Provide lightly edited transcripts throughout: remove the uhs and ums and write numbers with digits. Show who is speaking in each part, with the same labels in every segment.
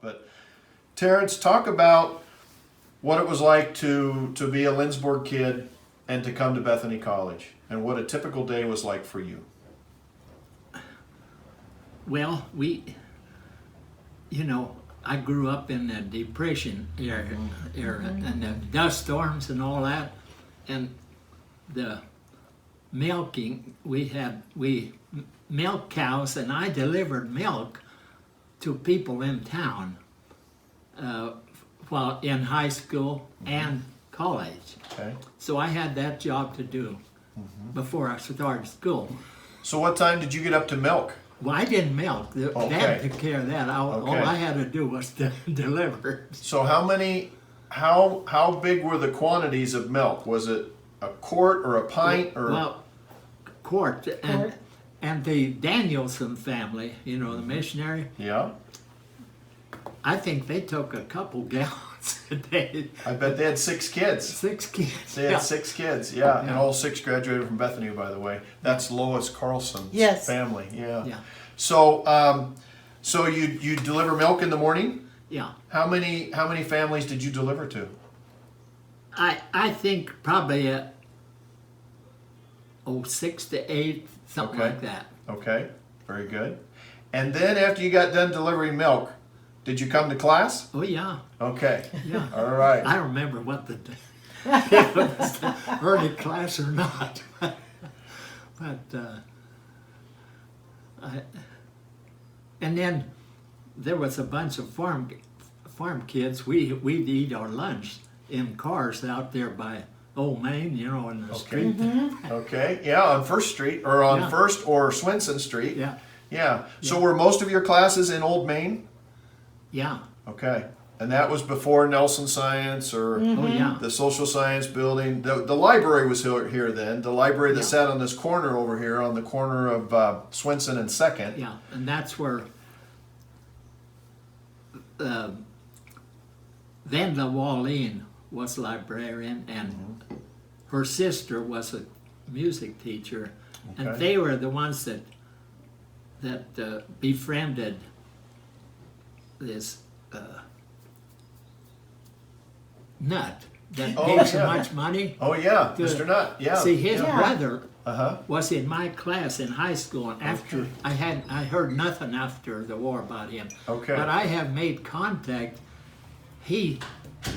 Speaker 1: about. But Terence, talk about what it was like to be a Lindsborg kid and to come to Bethany College, and what a typical day was like for you.
Speaker 2: Well, I grew up in the Depression era and the dust storms and all that, and the milking, we milked cows, and I delivered milk to people in town while in high school and college.
Speaker 1: Okay.
Speaker 2: So I had that job to do before I started school.
Speaker 1: So what time did you get up to milk?
Speaker 2: Well, I didn't milk.
Speaker 1: Okay.
Speaker 2: Dad took care of that. All I had to do was to deliver.
Speaker 1: So how big were the quantities of milk? Was it a quart or a pint or?
Speaker 2: Well, quart. And the Danielson family, the missionary,
Speaker 1: Yeah.
Speaker 2: I think they took a couple gallons a day.
Speaker 1: I bet they had 6 kids.
Speaker 2: 6 kids.
Speaker 1: They had 6 kids, yeah. And all 6 graduated from Bethany, by the way. That's Lois Carlson's family, yeah. So, so you deliver milk in the morning?
Speaker 2: Yeah.
Speaker 1: How many families did you deliver to?
Speaker 2: I think probably 6 to 8, something like that.
Speaker 1: Okay, very good. And then after you got done delivering milk, did you come to class?
Speaker 2: Oh yeah.
Speaker 1: Okay.
Speaker 2: Yeah.
Speaker 1: All right.
Speaker 2: I don't remember what if it was the early class or not, but and then there was a bunch of farm kids. We'd eat our lunch in cars out there by Old Main, in the street.
Speaker 1: Okay. Yeah, on First Street or on First or Swenson Street.
Speaker 2: Yeah.
Speaker 1: Yeah. So were most of your classes in Old Main?
Speaker 2: Yeah.
Speaker 1: Okay. And that was before Nelson Science or
Speaker 2: Oh yeah.
Speaker 1: the Social Science Building. The library was here then. The library that sat on this corner over here, on the corner of Swenson and 2nd.
Speaker 2: Yeah, and that's where Vanda Wallin was librarian, and her sister was a music teacher, and they were the ones that befriended this Nut that gave so much money.
Speaker 1: Oh yeah, Mr. Nutt. Yeah.
Speaker 2: See, his brother
Speaker 1: Uh-huh.
Speaker 2: was in my class in high school, and after I heard nothing after the war about him.
Speaker 1: Okay.
Speaker 2: But I have made contact. He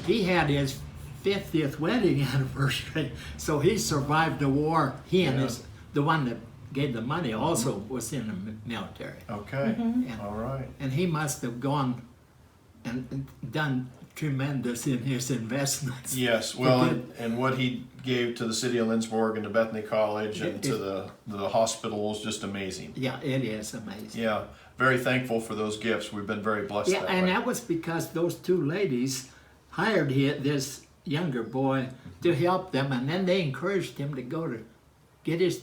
Speaker 2: had his 50th wedding anniversary, so he survived the war. He and the one that gave the money also was in the military.
Speaker 1: Okay.
Speaker 2: And,
Speaker 1: All right.
Speaker 2: and he must have gone and done tremendous in his investments.
Speaker 1: Yes, well, and what he gave to the city of Lindsborg and to Bethany College and to the hospital was just amazing.
Speaker 2: Yeah, it is amazing.
Speaker 1: Yeah, very thankful for those gifts. We've been very blessed.
Speaker 2: Yeah,
Speaker 1: that
Speaker 2: and
Speaker 1: way.
Speaker 2: that was because those 2 ladies hired this younger boy to help them, and then they encouraged him to go to get his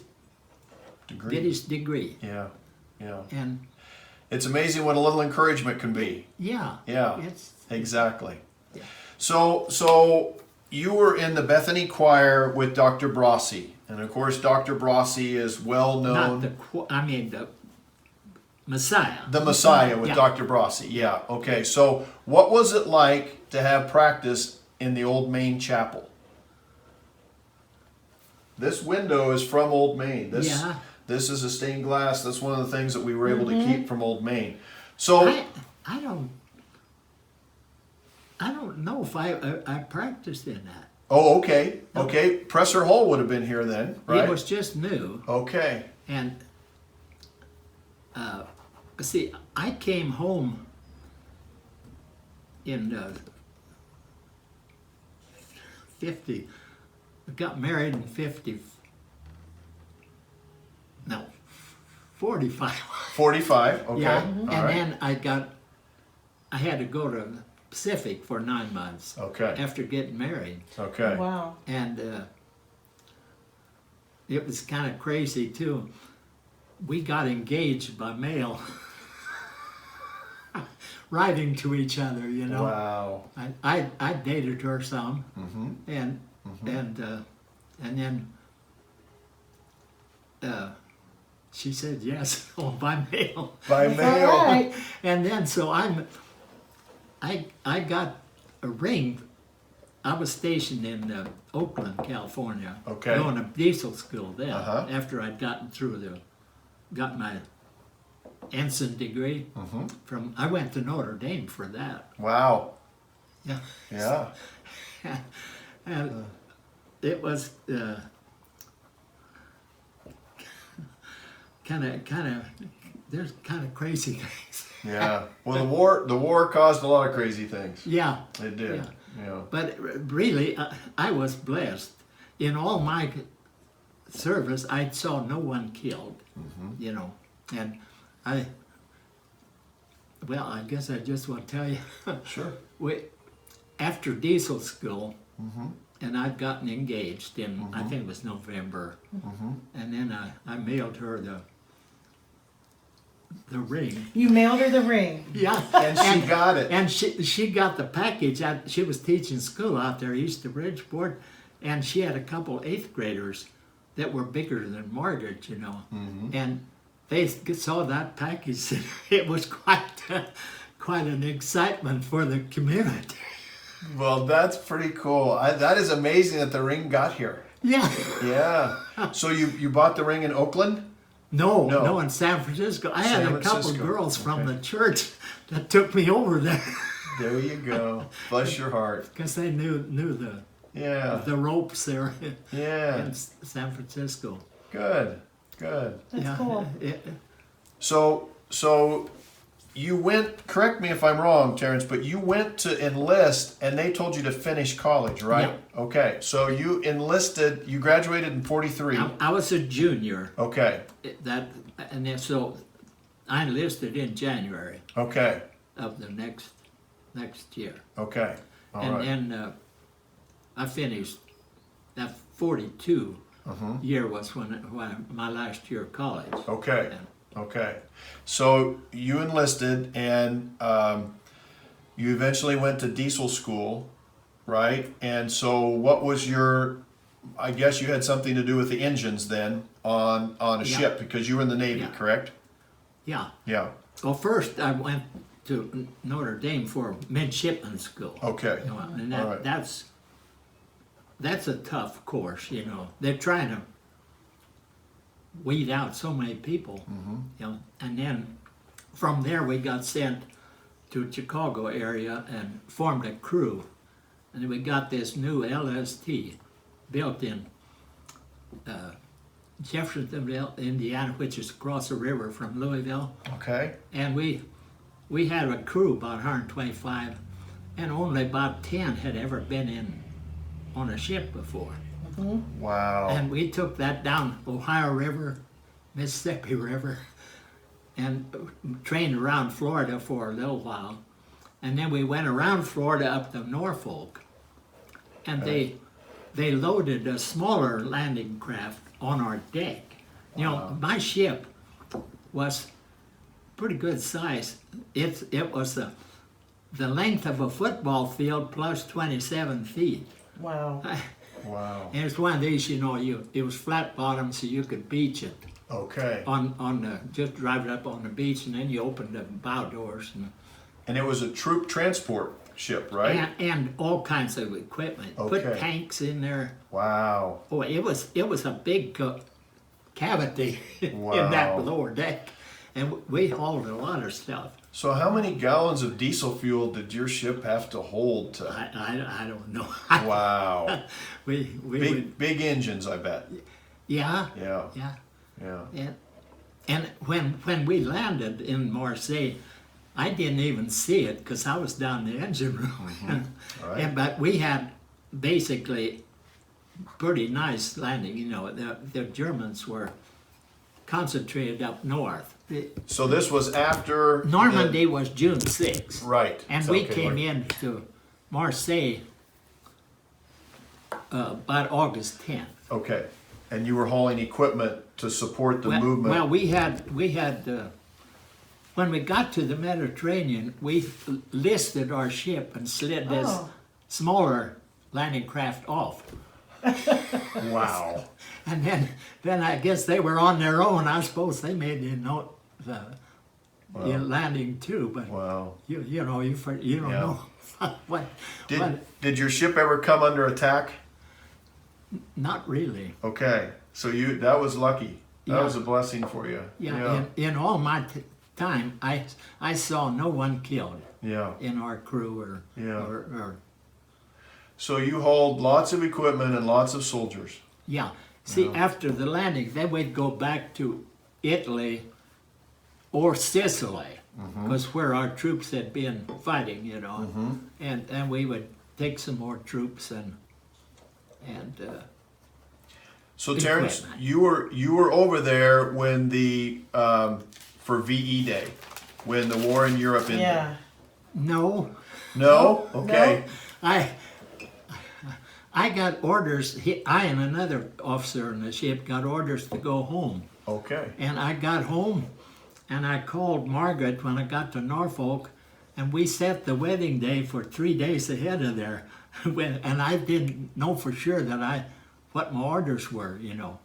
Speaker 2: degree.
Speaker 1: Yeah, yeah.
Speaker 2: And
Speaker 1: it's amazing what a little encouragement can be.
Speaker 2: yeah,
Speaker 1: Exactly.
Speaker 2: Yeah.
Speaker 1: So you were in the Bethany choir with Dr. Brossi, and of course Dr. Brossi is well known.
Speaker 2: the Messiah.
Speaker 1: The Messiah with Dr. Brossi. Yeah. Okay. So what was it like to have practice in the Old Main Chapel? This window is from Old Main. This is a stained glass. That's one of the things that we were able to keep from Old Main. So
Speaker 2: I don't know if I practiced in that.
Speaker 1: Oh, okay. Okay. Presser Hall would have been here then, right?
Speaker 2: It was just new.
Speaker 1: Okay.
Speaker 2: And see, I came home in 50. I got married in 45.
Speaker 1: 45. Okay.
Speaker 2: Yeah,
Speaker 1: All
Speaker 2: and
Speaker 1: right.
Speaker 2: then I had to go to Pacific for 9 months.
Speaker 1: Okay.
Speaker 2: After getting married.
Speaker 1: Okay.
Speaker 3: Wow.
Speaker 2: And it was kind of crazy too. We got engaged by mail, writing to each other,
Speaker 1: Wow.
Speaker 2: I dated her some, and then she said yes by mail.
Speaker 1: By mail.
Speaker 3: All right.
Speaker 2: And then so I got a ring. I was stationed in Oakland, California,
Speaker 1: Okay.
Speaker 2: going to diesel school then.
Speaker 1: Uh-huh.
Speaker 2: After I'd got my ensign degree I went to Notre Dame for that.
Speaker 1: Wow.
Speaker 2: Yeah.
Speaker 1: Yeah.
Speaker 2: And it was kind of there's kind of crazy things.
Speaker 1: Yeah. Well, the war caused a lot of crazy things.
Speaker 2: Yeah.
Speaker 1: It did.
Speaker 2: Yeah.
Speaker 1: Yeah.
Speaker 2: But really, I was blessed. In all my service, I saw no one killed, you know. And I guess I just want to tell you.
Speaker 1: Sure.
Speaker 2: After diesel school, and I'd gotten engaged in, I think it was November, and then I mailed her the ring.
Speaker 3: You mailed her the ring.
Speaker 2: Yeah.
Speaker 1: And she got it.
Speaker 2: And she got the package. She was teaching school out there east of Bridgeport, and she had a couple 8th graders that were bigger than Margaret, you know. And they saw that package. It was quite an excitement for the community.
Speaker 1: Well, that's pretty cool. That is amazing that the ring got here.
Speaker 2: Yeah.
Speaker 1: Yeah. So you bought the ring in Oakland?
Speaker 2: No, in San Francisco. I had a couple girls from the church that took me over there.
Speaker 1: There you go. Bless your heart.
Speaker 2: Because they knew the ropes there in San Francisco.
Speaker 1: Good.
Speaker 3: That's cool.
Speaker 1: So you went, correct me if I'm wrong, Terence, but you went to enlist and they told you to finish college, right?
Speaker 2: Yeah.
Speaker 1: Okay. So you enlisted, you graduated in 43.
Speaker 2: I was a junior.
Speaker 1: Okay.
Speaker 2: So I enlisted in January
Speaker 1: Okay.
Speaker 2: of the next year.
Speaker 1: Okay. All right.
Speaker 2: Then I finished that 42 year was when my last year of college.
Speaker 1: Okay. Okay. So you enlisted and you eventually went to diesel school, right? And so what was I guess you had something to do with the engines then on a ship because you were in the Navy, correct?
Speaker 2: Yeah.
Speaker 1: Yeah.
Speaker 2: Well, first I went to Notre Dame for midshipman school.
Speaker 1: Okay.
Speaker 2: You know, and
Speaker 1: All right.
Speaker 2: that's a tough course, you know. They're trying to weed out so many people, you know. And then from there we got sent to Chicago area and formed a crew. And then we got this new LST built in Jeffersonville, Indiana, which is across the river from Louisville.
Speaker 1: Okay.
Speaker 2: And we had a crew, about 125, and only about 10 had ever been on a ship before.
Speaker 1: Wow.
Speaker 2: And we took that down Ohio River, Mississippi River, and trained around Florida for a little while. And then we went around Florida up to Norfolk. And they loaded a smaller landing craft on our deck. You know, my ship was pretty good size. It was the length of a football field plus 27 feet.
Speaker 3: Wow.
Speaker 1: Wow.
Speaker 2: And it's one of these, you know, it was flat bottom so you could beach it.
Speaker 1: Okay.
Speaker 2: Just drive it up on the beach, and then you open the bow doors.
Speaker 1: And it was a troop transport ship, right?
Speaker 2: And all kinds of equipment.
Speaker 1: Okay.
Speaker 2: Put tanks in there.
Speaker 1: Wow.
Speaker 2: Oh, it was a big cavity in that lower deck. And we hauled a lot of stuff.
Speaker 1: So how many gallons of diesel fuel did your ship have to hold to?
Speaker 2: I don't know.
Speaker 1: Wow. Big engines, I bet.
Speaker 2: Yeah.
Speaker 1: Yeah.
Speaker 2: Yeah.
Speaker 1: Yeah.
Speaker 2: And when we landed in Marseille, I didn't even see it because I was down in the engine room.
Speaker 1: Right.
Speaker 2: But we had basically pretty nice landing. You know, the Germans were concentrated up north.
Speaker 1: So this was after
Speaker 2: Normandy was June 6th.
Speaker 1: Right.
Speaker 2: And we came into Marseille about August 10th.
Speaker 1: Okay. And you were hauling equipment to support the movement.
Speaker 2: Well, we had when we got to the Mediterranean, we listed our ship and slid this smaller landing craft off.
Speaker 1: Wow.
Speaker 2: And then I guess they were on their own. I suppose they made the in landing too, but
Speaker 1: Wow.
Speaker 2: you know, you don't
Speaker 1: Yeah.
Speaker 2: know what.
Speaker 1: Did your ship ever come under attack?
Speaker 2: Not really.
Speaker 1: Okay, so that was lucky. That
Speaker 2: Yeah.
Speaker 1: was a blessing for you.
Speaker 2: Yeah, in all my time, I saw no one killed
Speaker 1: Yeah.
Speaker 2: in our crew
Speaker 1: Yeah.
Speaker 2: or
Speaker 1: So you hold lots of equipment and lots of soldiers.
Speaker 2: yeah. See,
Speaker 1: Yeah.
Speaker 2: after the landing, then we'd go back to Italy or Sicily, because where our troops had been fighting, you know, and we would take some more troops and
Speaker 1: So Terence,
Speaker 2: Equipment.
Speaker 1: you were over there when the for VE Day, when the war in Europe ended.
Speaker 3: Yeah.
Speaker 2: no.
Speaker 1: No? Okay.
Speaker 2: I got orders. I and another officer in the ship got orders to go home.
Speaker 1: Okay.
Speaker 2: And I got home, and I called Margaret when I got to Norfolk, and we set the wedding day for 3 days ahead of there. And I didn't know for sure what my orders were, you know.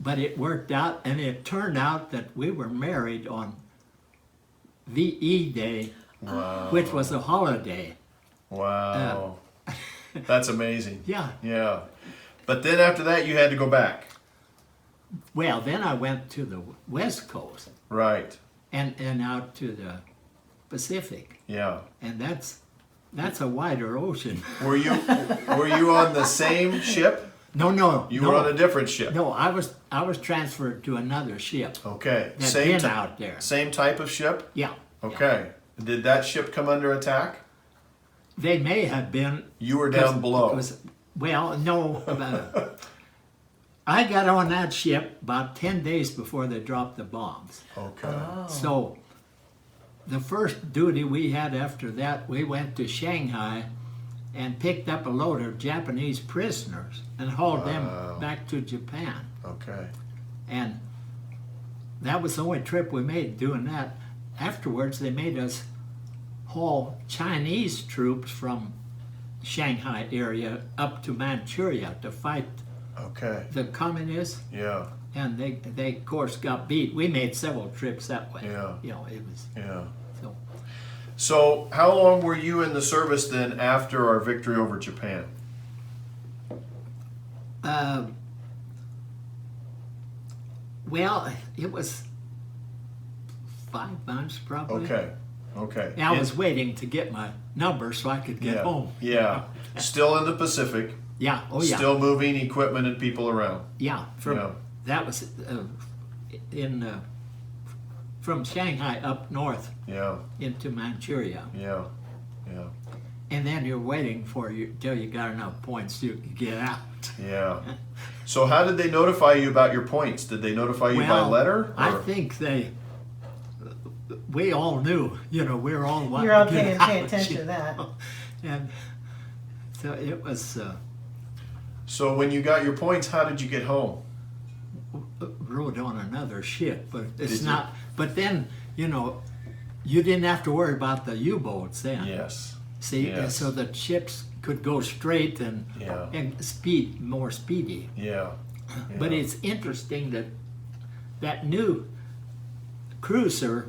Speaker 2: But it worked out, and it turned out that we were married on VE Day,
Speaker 1: Wow.
Speaker 2: which was a holiday.
Speaker 1: Wow. That's amazing.
Speaker 2: Yeah.
Speaker 1: Yeah. But then after that you had to go back.
Speaker 2: Well, then I went to the West Coast
Speaker 1: Right.
Speaker 2: and out to the Pacific,
Speaker 1: Yeah.
Speaker 2: and that's a wider ocean.
Speaker 1: Were you on the same ship?
Speaker 2: No,
Speaker 1: You were on a different ship.
Speaker 2: No, I was transferred to another ship
Speaker 1: Okay.
Speaker 2: that's
Speaker 1: Same
Speaker 2: been out there.
Speaker 1: Same type of ship?
Speaker 2: Yeah.
Speaker 1: Okay. Did that ship come under attack?
Speaker 2: They may have been.
Speaker 1: You were down below.
Speaker 2: Well, no. I got on that ship about 10 days before they dropped the bombs.
Speaker 1: Okay.
Speaker 3: Oh.
Speaker 2: So the first duty we had after that, we went to Shanghai and picked up a load of Japanese prisoners and hauled them back to Japan.
Speaker 1: Okay.
Speaker 2: And that was the only trip we made doing that. Afterwards, they made us haul Chinese troops from Shanghai area up to Manchuria to fight
Speaker 1: Okay.
Speaker 2: the communists,
Speaker 1: Yeah.
Speaker 2: and they of course got beat. We made several trips that way.
Speaker 1: Yeah.
Speaker 2: You know, it was
Speaker 1: Yeah.
Speaker 2: so.
Speaker 1: So how long were you in the service then after our victory over Japan?
Speaker 2: Well, it was 5 months probably.
Speaker 1: Okay. Okay.
Speaker 2: And I was waiting to get my number so I could get
Speaker 1: yeah.
Speaker 2: home.
Speaker 1: Yeah. Still in the Pacific.
Speaker 2: Yeah. Oh yeah.
Speaker 1: Still moving equipment and people around.
Speaker 2: Yeah. From
Speaker 1: Yeah.
Speaker 2: that was from Shanghai up north
Speaker 1: Yeah.
Speaker 2: into Manchuria,
Speaker 1: Yeah. Yeah.
Speaker 2: and then you're waiting for you till you got enough points you can get out.
Speaker 1: Yeah. So how did they notify you about your points? Did they notify you by letter?
Speaker 2: I
Speaker 1: or-
Speaker 2: think we all knew, you know, we were all wanting
Speaker 3: You're all
Speaker 2: to get
Speaker 3: paying
Speaker 2: out,
Speaker 3: attention
Speaker 2: you
Speaker 3: to that.
Speaker 2: know. And so it was
Speaker 1: So when you got your points, how did you get home?
Speaker 2: rode on another ship, but it's
Speaker 1: Did you?
Speaker 2: not. But then, you know, you didn't have to worry about the U-boats then.
Speaker 1: Yes.
Speaker 2: See,
Speaker 1: Yes.
Speaker 2: so the ships could go straight and
Speaker 1: Yeah.
Speaker 2: more speedy.
Speaker 1: Yeah.
Speaker 2: But
Speaker 1: Yeah.
Speaker 2: it's interesting that that new cruiser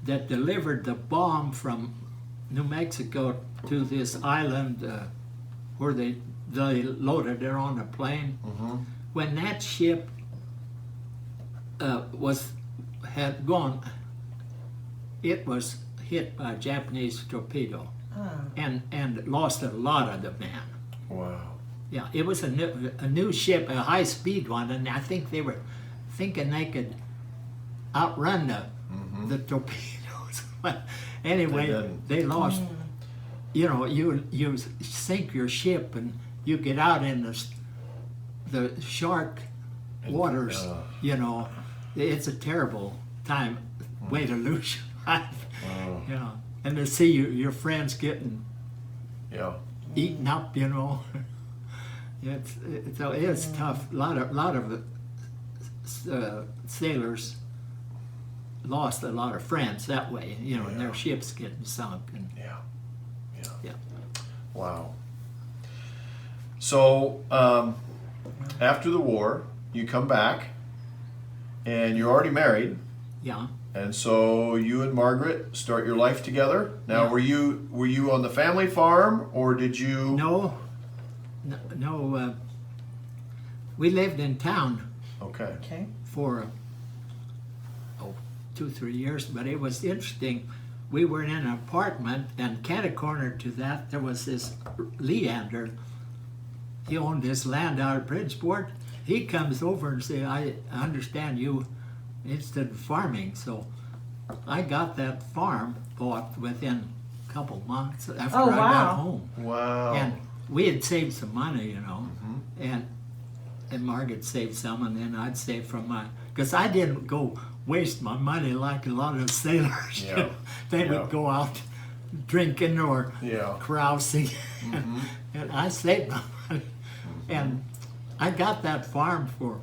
Speaker 2: that delivered the bomb from New Mexico to this island where they loaded it on a plane.
Speaker 1: Mhm.
Speaker 2: When that ship had gone, it was hit by a Japanese torpedo
Speaker 3: Oh.
Speaker 2: and lost a lot of the men.
Speaker 1: Wow.
Speaker 2: Yeah, it was a new ship, a high-speed one, and I think they were thinking they could outrun the torpedoes. But anyway,
Speaker 1: didn't.
Speaker 2: they lost. You know, you sink your ship and you get out in the shark waters. You know, it's a terrible way to lose your life.
Speaker 1: Wow.
Speaker 2: You know, and to see your friends getting
Speaker 1: Yeah.
Speaker 2: eaten up, you know. It's tough. A lot of sailors lost a lot of friends that way, you know, and their ships getting sunk. And
Speaker 1: Yeah. Yeah.
Speaker 2: yeah,
Speaker 1: Wow. So after the war, you come back, and you're already married,
Speaker 2: yeah,
Speaker 1: And so you and Margaret start your life together. Now,
Speaker 2: Yeah.
Speaker 1: were you on the family farm, or did you?
Speaker 2: No. We lived in town
Speaker 1: Okay.
Speaker 3: Okay.
Speaker 2: for 2-3 years, but it was interesting. We were in an apartment, and catty-corner to that, there was this Leander. He owned this land out of Bridgeport. He comes over and say, I understand you interested in farming. So I got that farm bought within a couple months after
Speaker 3: Oh,
Speaker 2: I
Speaker 3: wow.
Speaker 2: got home.
Speaker 1: Wow.
Speaker 2: And we had saved some money, and Margaret saved some, and then I'd save from my, because I didn't go waste my money like a lot of sailors.
Speaker 1: Yeah.
Speaker 2: They
Speaker 1: Yeah.
Speaker 2: would go out drinking or
Speaker 1: Yeah.
Speaker 2: carousing, and I saved my money. And I got that farm for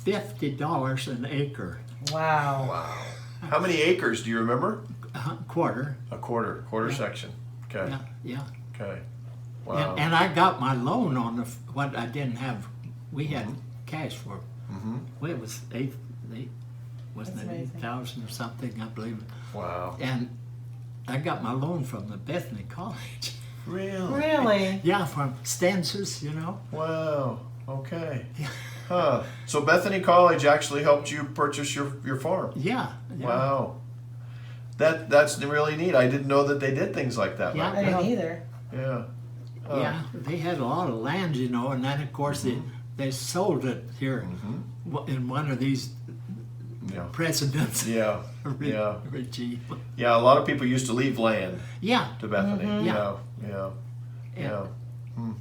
Speaker 2: $50 an acre,
Speaker 3: Wow.
Speaker 1: Wow. How many acres do you remember?
Speaker 2: quarter.
Speaker 1: A quarter section. Okay.
Speaker 2: Yeah.
Speaker 1: Okay. Wow.
Speaker 2: And I got my loan on what I didn't have. We had cash for. Well, it was wasn't
Speaker 3: That's
Speaker 2: it
Speaker 3: amazing.
Speaker 2: 8,000 or something, I believe.
Speaker 1: Wow.
Speaker 2: And I got my loan from the Bethany College.
Speaker 1: Really?
Speaker 3: Really?
Speaker 2: Yeah, from Stances,
Speaker 1: Wow. Okay. Huh. So Bethany College actually helped you purchase your farm.
Speaker 2: Yeah.
Speaker 1: Wow. That's really neat. I didn't know that they did things like that.
Speaker 2: Yeah.
Speaker 1: back
Speaker 3: I
Speaker 1: then.
Speaker 3: didn't either.
Speaker 1: Yeah. Huh.
Speaker 2: Yeah, they had a lot of land, and then of course they sold it here in one of these
Speaker 1: Yeah.
Speaker 2: presidents.
Speaker 1: Yeah. Yeah.
Speaker 2: Regime.
Speaker 1: Yeah. A lot of people used to leave land
Speaker 2: Yeah,
Speaker 1: to Bethany.
Speaker 2: Yeah.
Speaker 1: Yeah. Yeah.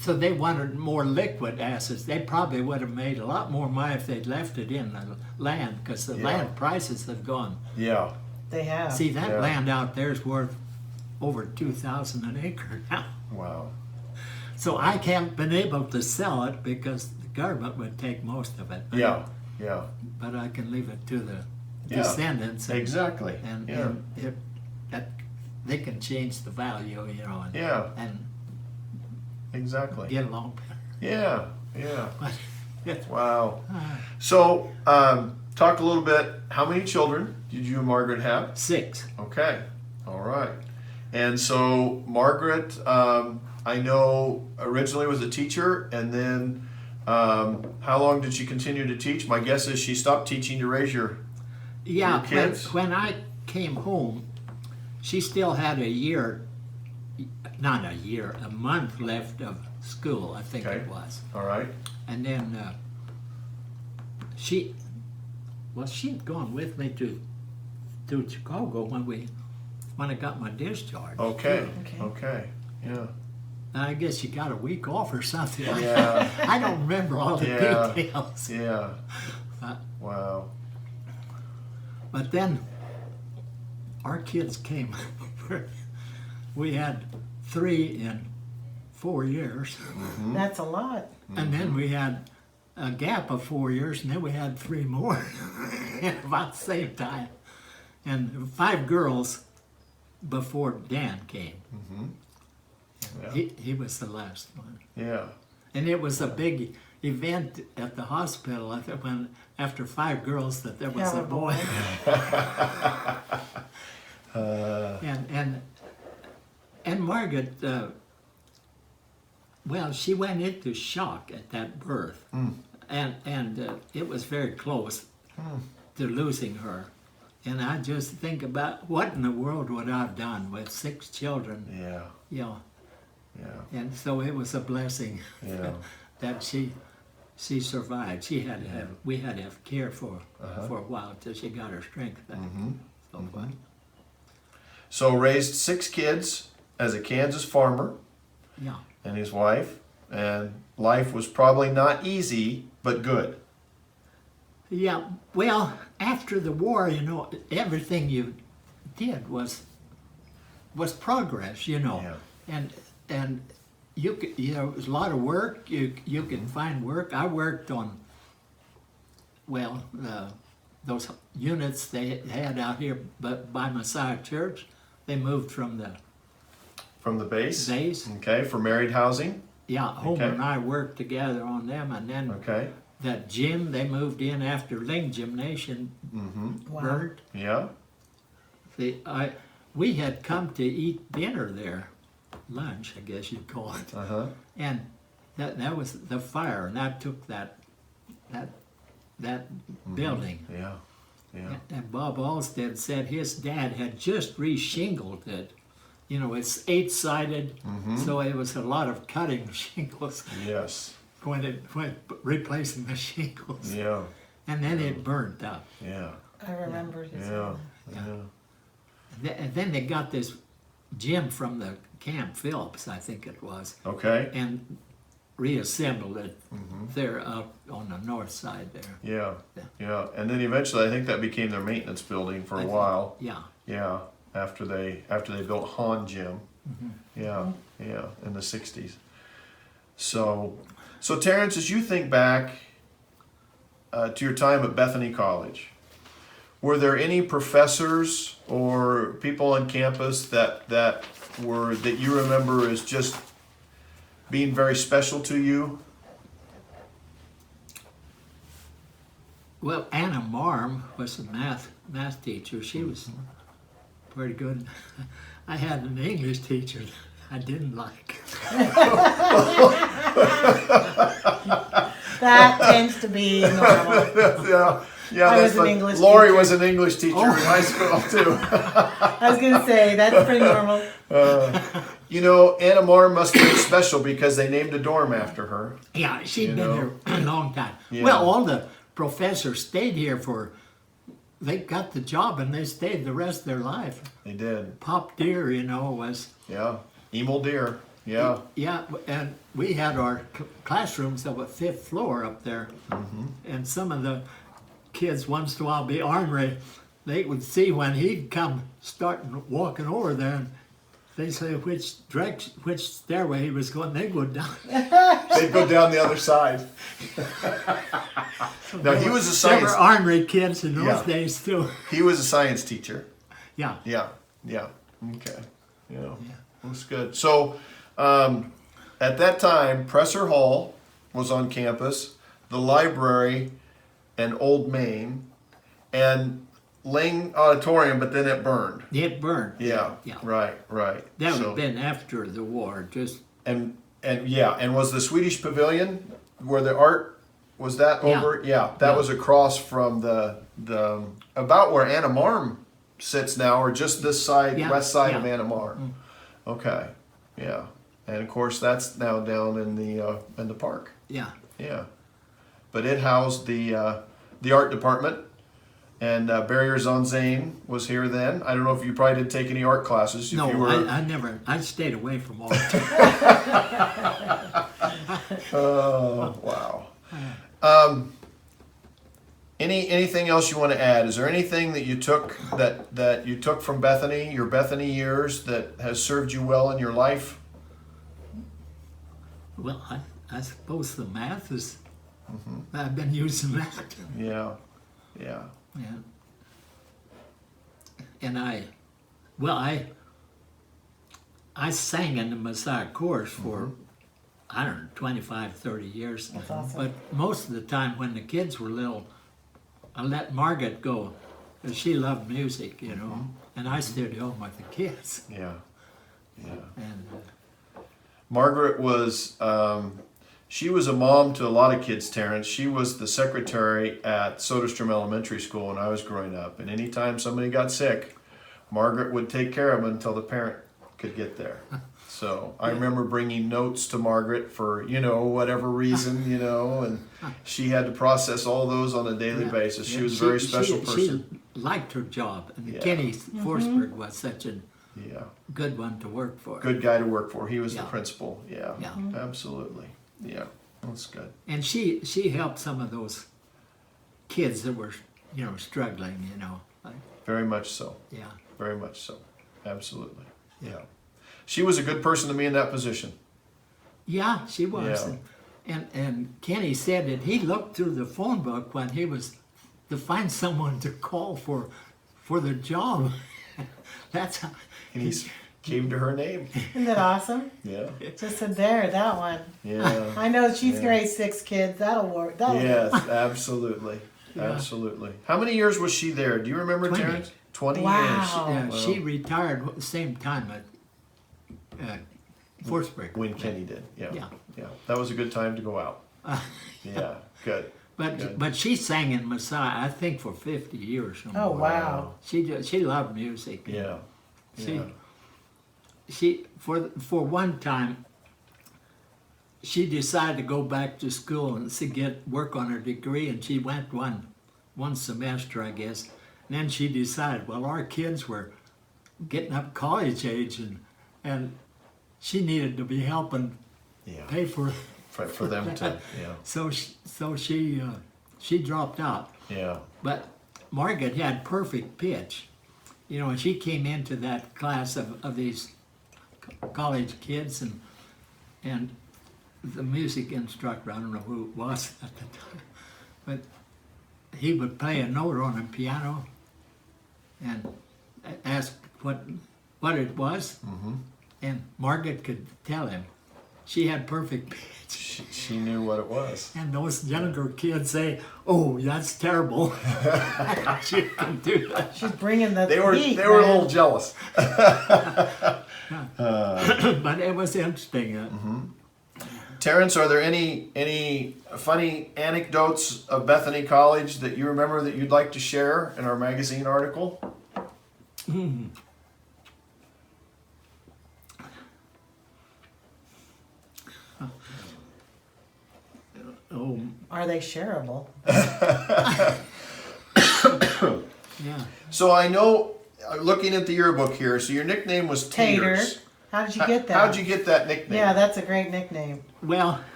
Speaker 2: so they wanted more liquid assets. They probably would have made a lot more money if they'd left it in the land, because the
Speaker 1: Yeah.
Speaker 2: land prices have gone.
Speaker 1: Yeah.
Speaker 3: They have.
Speaker 2: See, that
Speaker 1: Yeah.
Speaker 2: land out there is worth over 2,000 an acre now.
Speaker 1: Wow.
Speaker 2: So I haven't been able to sell it because the government would take most of it.
Speaker 1: Yeah. Yeah.
Speaker 2: But I can leave it to the
Speaker 1: Yeah.
Speaker 2: descendants.
Speaker 1: Exactly.
Speaker 2: And,
Speaker 1: Yeah.
Speaker 2: that they can change the value, and,
Speaker 1: Yeah.
Speaker 2: and
Speaker 1: Exactly.
Speaker 2: get along better.
Speaker 1: Yeah. Yeah.
Speaker 2: But it's,
Speaker 1: Wow. So, talk a little bit. How many children did you and Margaret have?
Speaker 2: 6.
Speaker 1: Okay. All right. And so Margaret, I know originally was a teacher, and then how long did she continue to teach? My guess is she stopped teaching to raise your
Speaker 2: Yeah,
Speaker 1: Your kids?
Speaker 2: when I came home, she still had a month left of school, I think
Speaker 1: Okay.
Speaker 2: it was.
Speaker 1: All right.
Speaker 2: And then she had gone with me to Chicago when I got my discharge.
Speaker 1: Okay.
Speaker 3: Okay.
Speaker 1: Okay. Yeah.
Speaker 2: And I guess she got a week off or something.
Speaker 1: Yeah.
Speaker 2: I don't remember all the
Speaker 1: Yeah.
Speaker 2: details.
Speaker 1: Yeah.
Speaker 2: But,
Speaker 1: Wow.
Speaker 2: but then our kids came. We had 3 in 4 years.
Speaker 3: That's a lot.
Speaker 2: And then we had a gap of 4 years, and then we had 3 more at about the same time. And 5 girls before Dan came.
Speaker 1: Yeah.
Speaker 2: He was the last one.
Speaker 1: Yeah.
Speaker 2: And it was a big event at the hospital when after 5 girls that there was
Speaker 3: Have
Speaker 2: a
Speaker 3: a
Speaker 2: boy.
Speaker 3: boy.
Speaker 2: And Margaret, well, she went into shock at that birth, and it was very close to losing her. And I just think about what in the world would I have done with 6 children,
Speaker 1: Yeah.
Speaker 2: Yeah.
Speaker 1: Yeah.
Speaker 2: And so it was a blessing
Speaker 1: Yeah.
Speaker 2: that she survived. She had to have, we had to have care for a while till she got her strength back.
Speaker 1: So raised 6 kids as a Kansas farmer
Speaker 2: Yeah.
Speaker 1: and his wife, and life was probably not easy, but good.
Speaker 2: Yeah, well, after the war, everything you did was progress,
Speaker 1: Yeah.
Speaker 2: and you could, it was a lot of work. You could find work. I worked on, well, those units they had out here, but by Messiah Church, they moved from the
Speaker 1: From the base?
Speaker 2: base.
Speaker 1: Okay, for married housing?
Speaker 2: Yeah, Homer
Speaker 1: Okay.
Speaker 2: and I worked together on them, and then
Speaker 1: Okay.
Speaker 2: that gym they moved in after Ling Gymnasium
Speaker 3: Wow.
Speaker 2: burned.
Speaker 1: Yeah.
Speaker 2: See, we had come to eat dinner there, lunch, I guess you'd call it,
Speaker 1: Uh-huh.
Speaker 2: and that was the fire, and that took that building.
Speaker 1: Yeah. Yeah.
Speaker 2: And Bob Alstead said his dad had just reshingled it. You know, it's 8-sided, so it was a lot of cutting shingles
Speaker 1: Yes.
Speaker 2: when replacing the shingles.
Speaker 1: Yeah.
Speaker 2: And then it burned up.
Speaker 1: Yeah.
Speaker 3: I remember you saying
Speaker 1: Yeah.
Speaker 3: that.
Speaker 1: Yeah.
Speaker 2: And then they got this Jim from the Camp Phillips, I think it was,
Speaker 1: Okay.
Speaker 2: and reassembled it there up on the north side there.
Speaker 1: Yeah.
Speaker 2: Yeah.
Speaker 1: Yeah. And then eventually, I think that became their maintenance building for
Speaker 2: I
Speaker 1: a
Speaker 2: think-
Speaker 1: while.
Speaker 2: Yeah.
Speaker 1: Yeah. After they built Han Gym. Yeah. Yeah. In the 60s. So Terence, as you think back to your time at Bethany College, were there any professors or people on campus that you remember as just being very special to you?
Speaker 2: Well, Anna Marm was a math teacher. She was pretty good. I had an English teacher that I didn't like.
Speaker 3: That tends to be normal.
Speaker 1: Yeah,
Speaker 3: I
Speaker 1: that's
Speaker 3: was an
Speaker 1: fun.
Speaker 3: English
Speaker 1: Lori
Speaker 3: teacher.
Speaker 1: was an English teacher in high school too.
Speaker 3: I was gonna say that's pretty normal.
Speaker 1: You know, Anna Moore must have been special because they named a dorm after her.
Speaker 2: Yeah, she'd
Speaker 1: You
Speaker 2: been
Speaker 1: know?
Speaker 2: there a long time.
Speaker 1: Yeah.
Speaker 2: Well, all the professors stayed here they got the job and they stayed the rest of their life.
Speaker 1: They did.
Speaker 2: Pop Deer, you know, was,
Speaker 1: Yeah. Emil Deer. Yeah.
Speaker 2: yeah, and we had our classrooms on the 5th floor up there. And some of the kids once in a while be ornery. They would see when he'd come starting walking over there and they say which stairway he was going, they'd go down.
Speaker 1: They'd go down the other side. No, he was a
Speaker 2: There were
Speaker 1: science.
Speaker 2: ornery kids in those
Speaker 1: Yeah.
Speaker 2: days too.
Speaker 1: He was a science teacher.
Speaker 2: Yeah.
Speaker 1: Yeah. Yeah. Okay. Yeah. That's good. So, at that time, Presser Hall was on campus, the library, and Old Main, and Ling Auditorium, but then it burned.
Speaker 2: It burned.
Speaker 1: Yeah.
Speaker 2: Yeah.
Speaker 1: Right. Right.
Speaker 2: That would
Speaker 1: So-
Speaker 2: have been after the war, just,
Speaker 1: And yeah, and was the Swedish Pavilion where the art was that
Speaker 2: Yeah.
Speaker 1: over? Yeah, that
Speaker 2: Yeah.
Speaker 1: was across from the about where Anna Marm sits now, or just this side,
Speaker 2: Yeah,
Speaker 1: west side of
Speaker 2: yeah.
Speaker 1: Anna Marm. Okay, yeah, and of course that's now down in the park.
Speaker 2: yeah.
Speaker 1: Yeah, but it housed the art department. And Barriers on Zane was here then. I don't know if you probably didn't take any art classes. If
Speaker 2: No,
Speaker 1: you were,
Speaker 2: I stayed away from all.
Speaker 1: Oh, wow. Anything else you want to add? Is there anything that you took that you took from Bethany, your Bethany years, that has served you well in your life?
Speaker 2: Well, I suppose the math is, I've been using that.
Speaker 1: Yeah, yeah,
Speaker 2: Yeah. And I sang in the Messiah chorus for, I don't know, 25, 30 years.
Speaker 3: That's awesome.
Speaker 2: But most of the time when the kids were little, I let Margaret go, 'cause she loved music, you know, and I stayed home with the kids.
Speaker 1: yeah, yeah.
Speaker 2: And
Speaker 1: Margaret was, she was a mom to a lot of kids, Terence. She was the secretary at Soderstrom Elementary School when I was growing up. And anytime somebody got sick, Margaret would take care of them until the parent could get there. So I remember bringing notes to Margaret for, whatever reason, and she had to process all those on a daily basis. She was a very special person.
Speaker 2: She liked her job, and
Speaker 1: Yeah.
Speaker 2: Kenny Forsberg was such a
Speaker 1: Yeah.
Speaker 2: good one to work for.
Speaker 1: Good guy to work for. He was the
Speaker 2: Yeah.
Speaker 1: principal. Yeah.
Speaker 2: Yeah.
Speaker 1: Absolutely. Yeah. That's good.
Speaker 2: And she helped some of those kids that were, struggling, like,
Speaker 1: Very much so.
Speaker 2: yeah.
Speaker 1: Very much so. Absolutely.
Speaker 2: Yeah.
Speaker 1: Yeah. She was a good person to be in that position.
Speaker 2: Yeah, she was.
Speaker 1: Yeah.
Speaker 2: And Kenny said that he looked through the phone book when he was to find someone to call for the job. That's how
Speaker 1: And he came to her name.
Speaker 3: Isn't that awesome?
Speaker 1: Yeah.
Speaker 3: Just said there, that one.
Speaker 1: Yeah.
Speaker 3: I know she's
Speaker 1: Yeah.
Speaker 3: grade 6 kids. That'll work. That'll
Speaker 1: Yes,
Speaker 3: work.
Speaker 1: absolutely.
Speaker 2: Yeah.
Speaker 1: Absolutely. How many years was she there? Do you remember,
Speaker 2: 20.
Speaker 1: Terence? 20
Speaker 3: Wow.
Speaker 2: Yeah,
Speaker 1: years.
Speaker 2: she retired at the same time at Forsberg.
Speaker 1: When Kenny did. Yeah.
Speaker 2: Yeah.
Speaker 1: Yeah. That was a good time to go out. Yeah. Good.
Speaker 2: But
Speaker 1: Good.
Speaker 2: but she sang in Messiah, I think, for 50 years. Or
Speaker 3: Oh
Speaker 2: more.
Speaker 3: wow.
Speaker 2: She loved music.
Speaker 1: Yeah.
Speaker 2: She
Speaker 1: Yeah.
Speaker 2: she for one time she decided to go back to school and to get work on her degree, and she went one semester, I guess. And then she decided, well, our kids were getting up college age, and she needed to be helping
Speaker 1: Yeah.
Speaker 2: pay for.
Speaker 1: For them to. Yeah.
Speaker 2: So she dropped out.
Speaker 1: Yeah.
Speaker 2: But Margaret had perfect pitch. You know, and she came into that class of these college kids, and the music instructor, I don't know who it was at the time, but he would play a note on the piano and ask what it was, and Margaret could tell him. She had perfect pitch.
Speaker 1: She knew what it was.
Speaker 2: And those younger kids say, "Oh, that's terrible." She can do that.
Speaker 3: She's bringing the
Speaker 1: They were
Speaker 3: heat,
Speaker 1: a
Speaker 3: man.
Speaker 1: little jealous.
Speaker 2: But it was interesting.
Speaker 1: Terence, are there any funny anecdotes of Bethany College that you remember that you'd like to share in our magazine article?
Speaker 2: Oh,
Speaker 3: Are they shareable?
Speaker 2: yeah.
Speaker 1: So I know, looking at the yearbook here, so your nickname was
Speaker 3: Tater.
Speaker 1: Taters.
Speaker 3: How did you get that?
Speaker 1: How'd you get that nickname?
Speaker 3: Yeah, that's a great nickname.
Speaker 2: Well,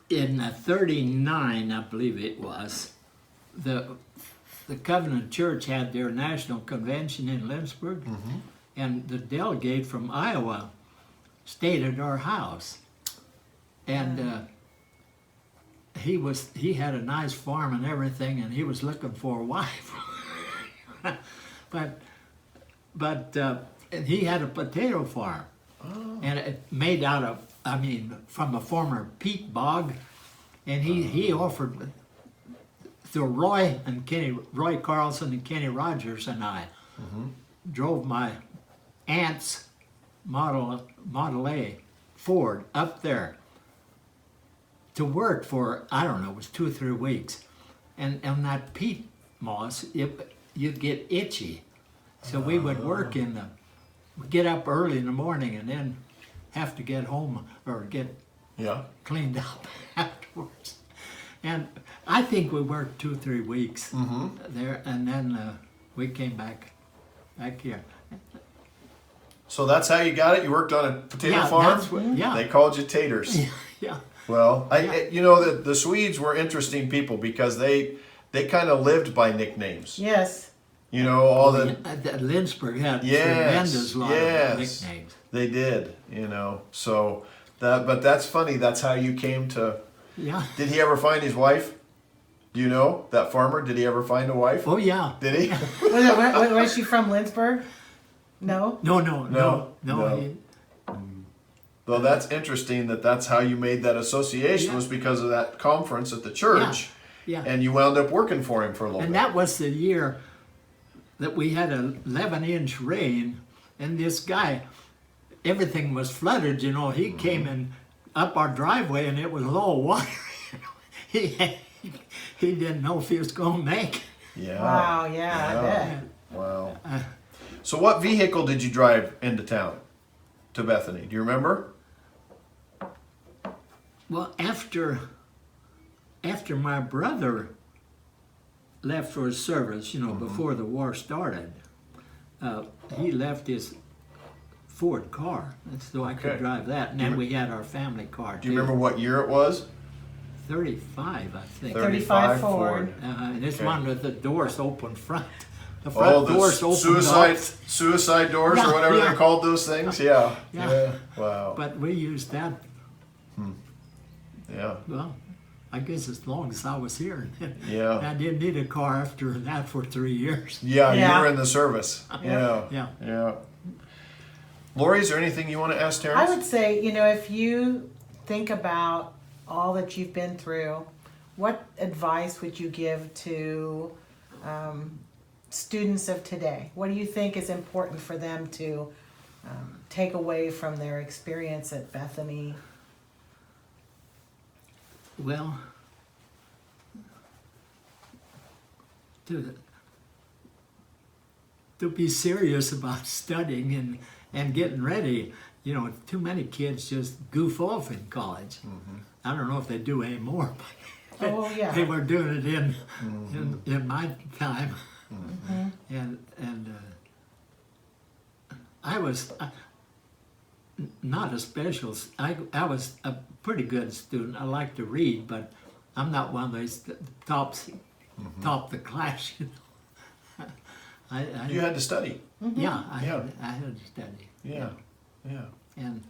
Speaker 2: in '39, I believe it was, the Covenant Church had their national convention in Lynchburg, and the delegate from Iowa stayed at our house, and he had a nice farm and everything, and he was looking for a wife, but and he had a potato farm, and it made out of, I mean, from a former peat bog, and he offered, through Roy Carlson and Kenny Rogers and I drove my aunt's Model A Ford up there to work for, I don't know, it was 2 or 3 weeks, and on that peat moss, you'd get itchy, so we would work we'd get up early in the morning and then have to get home or get
Speaker 1: Yeah.
Speaker 2: cleaned up afterwards. And I think we worked 2 or 3 weeks there, and then we came back here.
Speaker 1: So that's how you got it? You worked on a potato
Speaker 2: Yeah,
Speaker 1: farm?
Speaker 2: that's what- yeah.
Speaker 1: They called you Taters.
Speaker 2: Yeah,
Speaker 1: Well, you know, the Swedes were interesting people because they kind of lived by nicknames.
Speaker 3: Yes.
Speaker 1: You know, all the
Speaker 2: Lynchburg had
Speaker 1: Yes,
Speaker 2: tremendous lot
Speaker 1: yes.
Speaker 2: of nicknames.
Speaker 1: they did, you know. So but that's funny. That's how you came to.
Speaker 2: Yeah.
Speaker 1: Did he ever find his wife? Do you know that farmer? Did he ever find a wife?
Speaker 2: Oh yeah.
Speaker 1: Did he?
Speaker 3: Was she from Lynchburg? No.
Speaker 2: No.
Speaker 1: No.
Speaker 2: he-
Speaker 1: Well, that's interesting that's how you made that association,
Speaker 2: Yeah.
Speaker 1: was because of that conference at the church.
Speaker 2: Yeah.
Speaker 1: And you wound up working for him for a little
Speaker 2: And
Speaker 1: bit.
Speaker 2: that was the year that we had an 11-inch rain, and this guy, everything was flooded, you know. He came in up our driveway and it was low water. he didn't know if he was going to make it.
Speaker 1: Yeah.
Speaker 3: Wow. Yeah, I bet.
Speaker 1: Wow. So what vehicle did you drive into town to Bethany? Do you remember?
Speaker 2: Well, after my brother left for his service, you know, before the war started, he left his Ford car, and so I could
Speaker 1: Okay.
Speaker 2: drive that. And then we had our family car.
Speaker 1: Do you remember what year it was?
Speaker 2: 35, I think.
Speaker 3: 35 Ford.
Speaker 2: And this
Speaker 1: Okay.
Speaker 2: one with the doors open front. The front
Speaker 1: The
Speaker 2: doors open
Speaker 1: suicide doors,
Speaker 2: Yeah,
Speaker 1: or whatever
Speaker 2: yeah.
Speaker 1: they're called, those things. Yeah.
Speaker 2: Yeah.
Speaker 1: Wow.
Speaker 2: But we used that,
Speaker 1: Yeah.
Speaker 2: well, I guess as long as I was here.
Speaker 1: Yeah.
Speaker 2: I didn't need a car after that for 3 years.
Speaker 1: Yeah, you
Speaker 3: Yeah.
Speaker 1: were in the service. Yeah.
Speaker 2: Yeah.
Speaker 1: Yeah. Lori, is there anything you want to ask Terence?
Speaker 3: I would say, if you think about all that you've been through, what advice would you give to students of today? What do you think is important for them to take away from their experience at Bethany?
Speaker 2: Well, to be serious about studying and getting ready. You know, too many kids just goof off in college. I don't know if they do anymore, but
Speaker 3: Oh, yeah.
Speaker 2: they were doing it in my time. And I was not a special. I was a pretty good student. I like to read, but I'm not one of those that top the class. You know,
Speaker 1: You had to study.
Speaker 2: yeah, I
Speaker 1: Yeah.
Speaker 2: had to study.
Speaker 1: Yeah. Yeah.
Speaker 2: And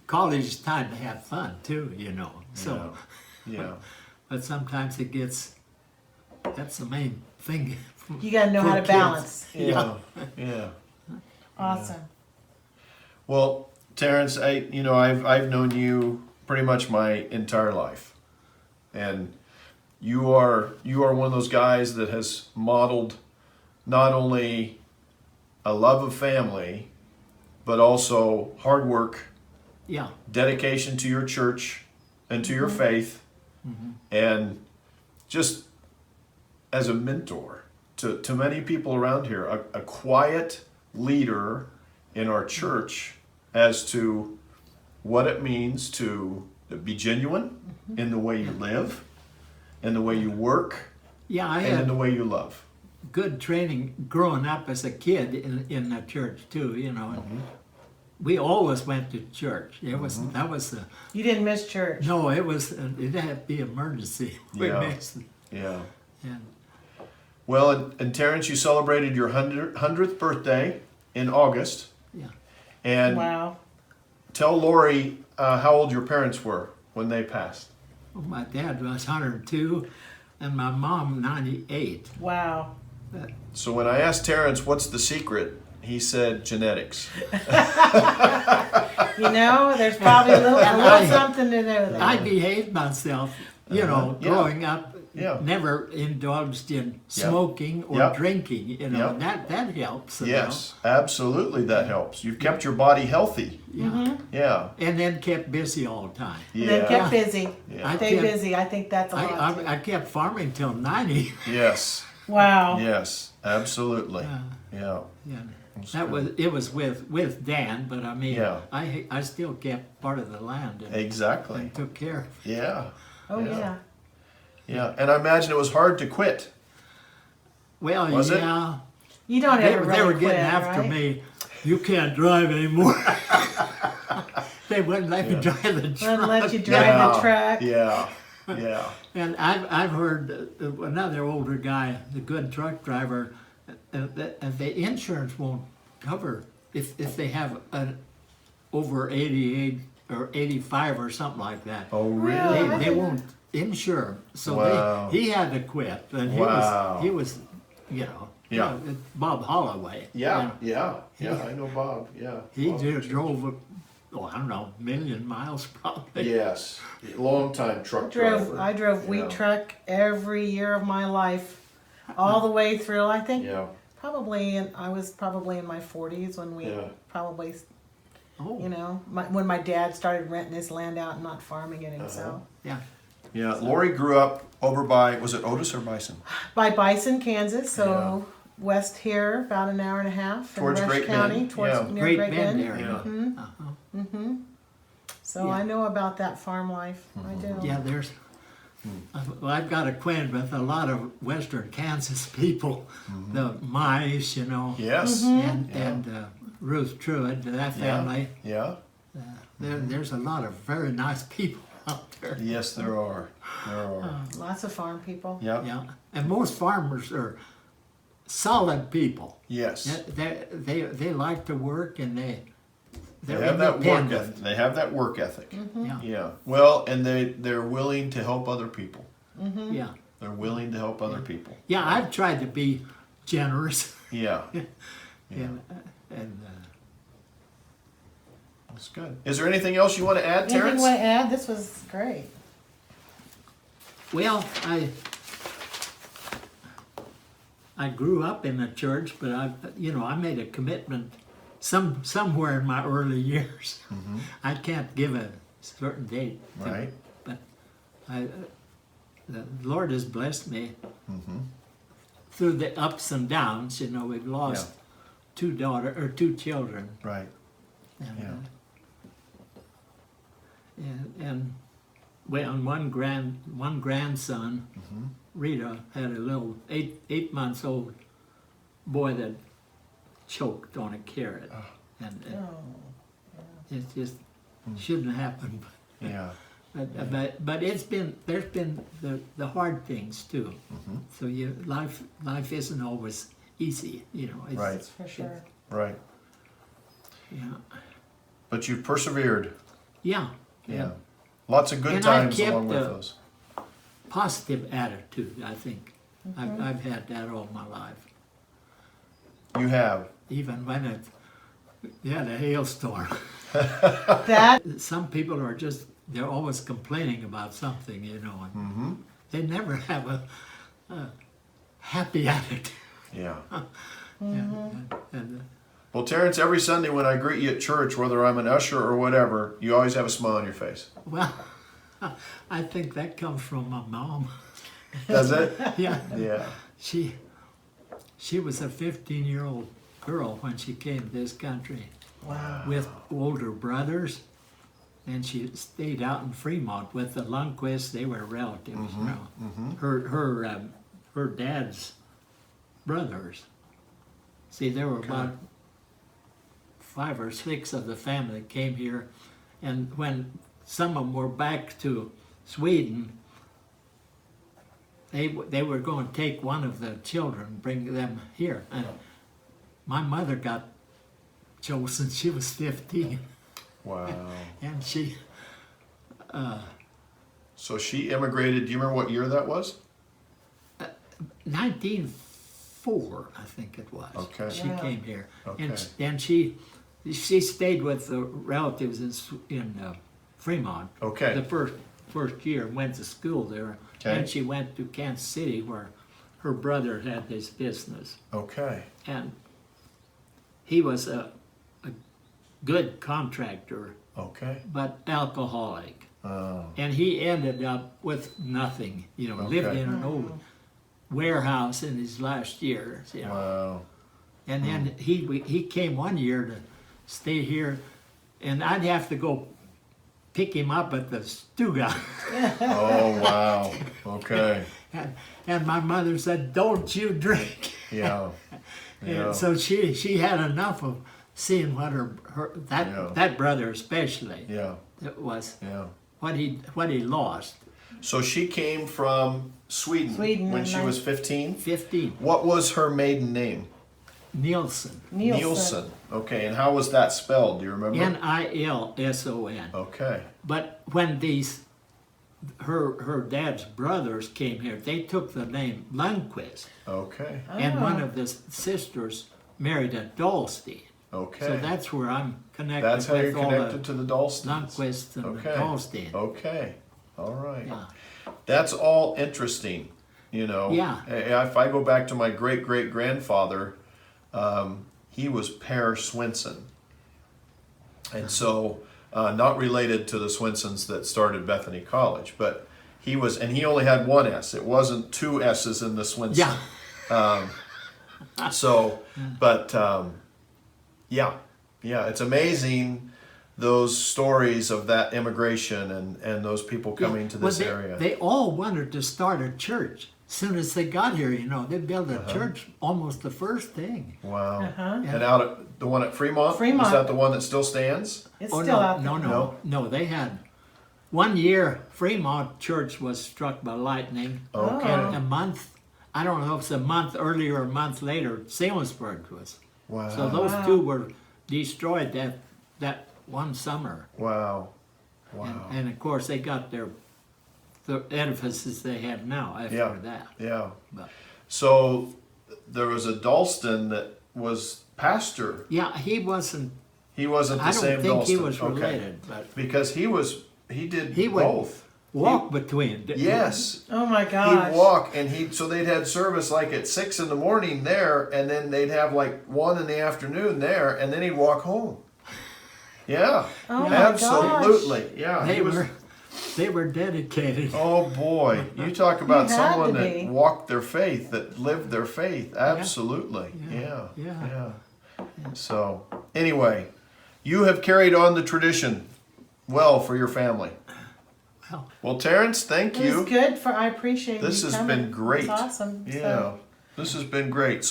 Speaker 2: college is time to have fun too, you know. So,
Speaker 1: Yeah.
Speaker 2: but sometimes that's the main thing.
Speaker 3: You got to know
Speaker 2: for
Speaker 3: how to
Speaker 2: kids.
Speaker 3: balance.
Speaker 1: Yeah. Yeah.
Speaker 3: Awesome.
Speaker 1: Well, Terence, I've known you pretty much my entire life, and you are one of those guys that has modeled not only a love of family, but also hard work,
Speaker 2: Yeah,
Speaker 1: dedication to your church and to your faith, and just as a mentor to many people around here, a quiet leader in our church as to what it means to be genuine in the way you live, in the way you work,
Speaker 2: yeah. I
Speaker 1: and in
Speaker 2: had
Speaker 1: the way you love.
Speaker 2: good training growing up as a kid in the church too. You know, we always went to church. That was the
Speaker 3: You didn't miss church.
Speaker 2: no. It had to be emergency. We
Speaker 1: Yeah.
Speaker 2: missed it.
Speaker 1: Yeah.
Speaker 2: And
Speaker 1: Well, and Terence, you celebrated your 100th birthday in August.
Speaker 2: yeah.
Speaker 1: And
Speaker 3: Wow.
Speaker 1: tell Lori how old your parents were when they passed.
Speaker 2: Well, my dad was 102, and my mom 98.
Speaker 3: Wow.
Speaker 1: So when I asked Terence, what's the secret? He said genetics.
Speaker 3: You know, there's probably a little something to do there.
Speaker 2: I behaved myself, you know,
Speaker 1: Yeah.
Speaker 2: growing up.
Speaker 1: Yeah.
Speaker 2: Never indulged in smoking or
Speaker 1: Yep.
Speaker 2: drinking, you know,
Speaker 1: Yep.
Speaker 2: and that helps. you
Speaker 1: Yes, absolutely that helps. You've kept your body healthy.
Speaker 2: know. Yeah.
Speaker 1: Yeah.
Speaker 2: And then kept busy all the time.
Speaker 3: And then
Speaker 1: Yeah.
Speaker 3: kept busy.
Speaker 1: Yeah.
Speaker 3: Stay
Speaker 2: kept-
Speaker 3: busy. I think that's a lot. too.
Speaker 2: I kept farming till 90.
Speaker 1: Yes.
Speaker 3: Wow.
Speaker 1: Yes. Absolutely. Yeah.
Speaker 2: Yeah.
Speaker 1: That's
Speaker 2: That
Speaker 1: good.
Speaker 2: was with Dan, but I mean,
Speaker 1: Yeah.
Speaker 2: I still kept part of the land and,
Speaker 1: Exactly.
Speaker 2: and took care of it.
Speaker 1: Yeah.
Speaker 3: Oh,
Speaker 1: Yeah.
Speaker 3: yeah.
Speaker 1: Yeah. And I imagine it was hard to quit.
Speaker 2: Well,
Speaker 1: Was it?
Speaker 2: yeah.
Speaker 3: You don't
Speaker 2: They,
Speaker 3: ever
Speaker 2: they were
Speaker 3: really
Speaker 2: getting
Speaker 3: quit,
Speaker 2: after
Speaker 3: right?
Speaker 2: me. You can't drive anymore. They wouldn't let me drive the
Speaker 3: Wouldn't
Speaker 2: truck.
Speaker 3: let you drive the truck.
Speaker 1: Yeah. Yeah.
Speaker 2: And I've heard another older guy, the good truck driver, the insurance won't cover if they have an over 88 or 85 or something like that.
Speaker 1: Oh, really?
Speaker 3: Really?
Speaker 2: They won't insure. So
Speaker 1: Wow.
Speaker 2: he had to quit. And
Speaker 1: Wow.
Speaker 2: he was, you know,
Speaker 1: Yeah.
Speaker 2: Bob Holloway.
Speaker 1: Yeah.
Speaker 2: you know.
Speaker 1: Yeah. Yeah. I know Bob. Yeah.
Speaker 2: He
Speaker 1: Bob.
Speaker 2: just drove, I don't know, a million miles probably.
Speaker 1: Yes. Long time truck driver.
Speaker 3: I drove
Speaker 1: Yeah.
Speaker 3: wheat truck every year of my life, all the way through. I think
Speaker 1: Yeah.
Speaker 3: I was probably in my 40s when we
Speaker 1: Yeah.
Speaker 3: probably,
Speaker 2: Oh,
Speaker 3: you know, when my dad started renting his land out and not farming it himself.
Speaker 2: yeah.
Speaker 1: Yeah. Lori grew up over by, was it Otis or Bison?
Speaker 3: By Bison, Kansas, so
Speaker 1: Yeah.
Speaker 3: west here, about an hour and a half
Speaker 1: Towards
Speaker 3: in Rush
Speaker 1: Great
Speaker 3: County,
Speaker 1: Bend,
Speaker 3: towards
Speaker 1: yeah.
Speaker 3: near
Speaker 2: Great
Speaker 3: Great
Speaker 2: Bend
Speaker 3: Bend.
Speaker 2: area.
Speaker 1: Yeah.
Speaker 2: Uh-huh.
Speaker 3: So
Speaker 2: Yeah.
Speaker 3: I know about that farm life. I do.
Speaker 2: Yeah, there's. Well, I've got acquainted with a lot of Western Kansas people, the Mice, you know,
Speaker 1: Yes.
Speaker 2: and Ruth Truitt, that
Speaker 1: Yeah.
Speaker 2: family.
Speaker 1: Yeah.
Speaker 2: There's a lot of very nice people out there.
Speaker 1: Yes, there are. There are.
Speaker 3: Lots of farm people.
Speaker 1: Yeah.
Speaker 2: Yeah, and most farmers are solid people.
Speaker 1: Yes.
Speaker 2: They like to work and
Speaker 1: They
Speaker 2: they're
Speaker 1: have that work
Speaker 2: independent.
Speaker 1: ethic. They have that work ethic.
Speaker 2: Yeah,
Speaker 1: Yeah. Well, and they're willing to help other people.
Speaker 2: yeah,
Speaker 1: They're willing to help other people.
Speaker 2: yeah. I've tried to be generous
Speaker 1: Yeah.
Speaker 2: and
Speaker 1: That's good. Is there anything else you want to add,
Speaker 3: Anything you
Speaker 1: Terrence?
Speaker 3: want to add? This was great.
Speaker 2: Well, I grew up in the church, but I made a commitment somewhere in my early years. I can't give a certain date,
Speaker 1: Right.
Speaker 2: but the Lord has blessed me through the ups and downs. We've lost two children,
Speaker 1: Right.
Speaker 2: and
Speaker 1: Yeah.
Speaker 2: and well, and one grandson. Rita had a little 8 months old boy that choked on a carrot, and it just shouldn't happen.
Speaker 1: Yeah.
Speaker 2: But there's been the hard things too. So life isn't always easy, It's,
Speaker 1: Right.
Speaker 3: For sure.
Speaker 1: Right.
Speaker 2: Yeah.
Speaker 1: But you persevered.
Speaker 2: Yeah.
Speaker 1: Yeah. Lots of good
Speaker 2: And I
Speaker 1: times
Speaker 2: kept
Speaker 1: along with
Speaker 2: a-
Speaker 1: those.
Speaker 2: Positive attitude, I think. I've had that all my life.
Speaker 1: You have.
Speaker 2: Even when you had a hailstorm.
Speaker 3: That
Speaker 2: Some people they're always complaining about something, and they never have a happy attitude.
Speaker 1: Yeah.
Speaker 2: And
Speaker 1: Well, Terence, every Sunday when I greet you at church, whether I'm an usher or whatever, you always have a smile on your face.
Speaker 2: well, I think that comes from my mom.
Speaker 1: Does it?
Speaker 2: Yeah,
Speaker 1: Yeah.
Speaker 2: she was a 15-year-old girl when she came to this country
Speaker 3: wow.
Speaker 2: with older brothers, and she stayed out in Fremont with the Lundquists. They were relatives. Her dad's brothers. See, there were about 5 or 6 of the family that came here, and when some of them were back to Sweden, they were going to take one of the children, bring them here. And my mother got chosen. She was 15,
Speaker 1: Wow.
Speaker 2: and she.
Speaker 1: So she immigrated. Do you remember what year that was?
Speaker 2: 1904, I think it was.
Speaker 1: Okay.
Speaker 2: She
Speaker 3: Wow.
Speaker 2: came here,
Speaker 1: Okay.
Speaker 2: and she stayed with the relatives in Fremont.
Speaker 1: Okay.
Speaker 2: The first year, went to school there,
Speaker 1: Okay.
Speaker 2: and she went to Kansas City where her brother had his business,
Speaker 1: Okay.
Speaker 2: and he was a good contractor,
Speaker 1: Okay.
Speaker 2: but alcoholic.
Speaker 1: Oh.
Speaker 2: And he ended up with nothing, lived
Speaker 1: Okay.
Speaker 2: in an old warehouse in his last years,
Speaker 1: Wow.
Speaker 2: And then he came one year to stay here, and I'd have to go pick him up at the Stuga.
Speaker 1: Oh, wow. Okay.
Speaker 2: and my mother said, "Don't you drink."
Speaker 1: Yeah. Yeah.
Speaker 2: And so she had enough of seeing what
Speaker 1: Yeah.
Speaker 2: that brother especially,
Speaker 1: Yeah.
Speaker 2: it was
Speaker 1: Yeah.
Speaker 2: what he lost.
Speaker 1: So she came from Sweden,
Speaker 3: Sweden
Speaker 1: when
Speaker 3: in
Speaker 1: she was 15.
Speaker 2: 15,
Speaker 1: What was her maiden name?
Speaker 2: Nielsen,
Speaker 3: Nielsen.
Speaker 1: Okay, and how was that spelled? Do you remember?
Speaker 2: Nilson.
Speaker 1: Okay.
Speaker 2: But when her dad's brothers came here, they took the name Lundquist,
Speaker 1: Okay.
Speaker 2: and one of the sisters married a Dahlstein.
Speaker 1: Okay.
Speaker 2: So that's where I'm connected
Speaker 1: That's how you're
Speaker 2: with all
Speaker 1: connected
Speaker 2: the
Speaker 1: to the Dalstons.
Speaker 2: Lundquist and
Speaker 1: Okay.
Speaker 2: the Dahlstein.
Speaker 1: Okay. All right.
Speaker 2: Yeah.
Speaker 1: That's all interesting.
Speaker 2: Yeah.
Speaker 1: If I go back to my great great grandfather, he was Per Swenson. And so, not related to the Swensons that started Bethany College, but he only had one S. It wasn't 2 S's in the Swenson.
Speaker 2: Yeah.
Speaker 1: Yeah, it's amazing those stories of that immigration and those people coming to this
Speaker 2: Well,
Speaker 1: area.
Speaker 2: They all wanted to start a church. As soon as they got here, they built a church almost the first thing.
Speaker 1: Wow.
Speaker 3: Uh-huh.
Speaker 1: And out at the one at Fremont?
Speaker 3: Fremont.
Speaker 1: Is that the one that still stands?
Speaker 3: It's
Speaker 2: Oh,
Speaker 3: still
Speaker 2: no,
Speaker 3: out there.
Speaker 2: no, no. They had one year. Fremont church was struck by lightning,
Speaker 1: Okay.
Speaker 2: and a month. I don't know if it's a month earlier or a month later. Salisbury was.
Speaker 1: Wow.
Speaker 2: So those
Speaker 3: Wow.
Speaker 2: two were destroyed that one summer,
Speaker 1: Wow. Wow.
Speaker 2: and of course they got the edifices they have now after
Speaker 1: Yeah.
Speaker 2: that.
Speaker 1: Yeah.
Speaker 2: But,
Speaker 1: So there was a Dalston that was pastor.
Speaker 2: yeah, he wasn't.
Speaker 1: He wasn't the
Speaker 2: I
Speaker 1: same
Speaker 2: don't think he
Speaker 1: Dalston.
Speaker 2: was
Speaker 1: Okay.
Speaker 2: related, but
Speaker 1: Because he did
Speaker 2: He would-
Speaker 1: both.
Speaker 2: walk between.
Speaker 1: Yes.
Speaker 3: Oh my gosh.
Speaker 1: He'd walk, and so they'd had service like at 6 in the morning there, and then they'd have like 1 in the afternoon there, and then he'd walk home. Yeah,
Speaker 3: Oh my
Speaker 1: absolutely. Yeah,
Speaker 2: They were dedicated.
Speaker 1: Oh boy, you talk about
Speaker 3: You had
Speaker 1: someone
Speaker 3: to
Speaker 1: that
Speaker 3: be.
Speaker 1: walked their faith, that lived their faith. Absolutely.
Speaker 2: Yeah.
Speaker 1: Yeah. So, anyway, you have carried on the tradition well for your family. Well, Terence, thank
Speaker 3: It
Speaker 1: you.
Speaker 3: was good I appreciate
Speaker 1: This
Speaker 3: you
Speaker 1: has
Speaker 3: coming.
Speaker 1: been great.
Speaker 3: It's awesome.
Speaker 1: Yeah,
Speaker 3: So-
Speaker 1: this has been great. So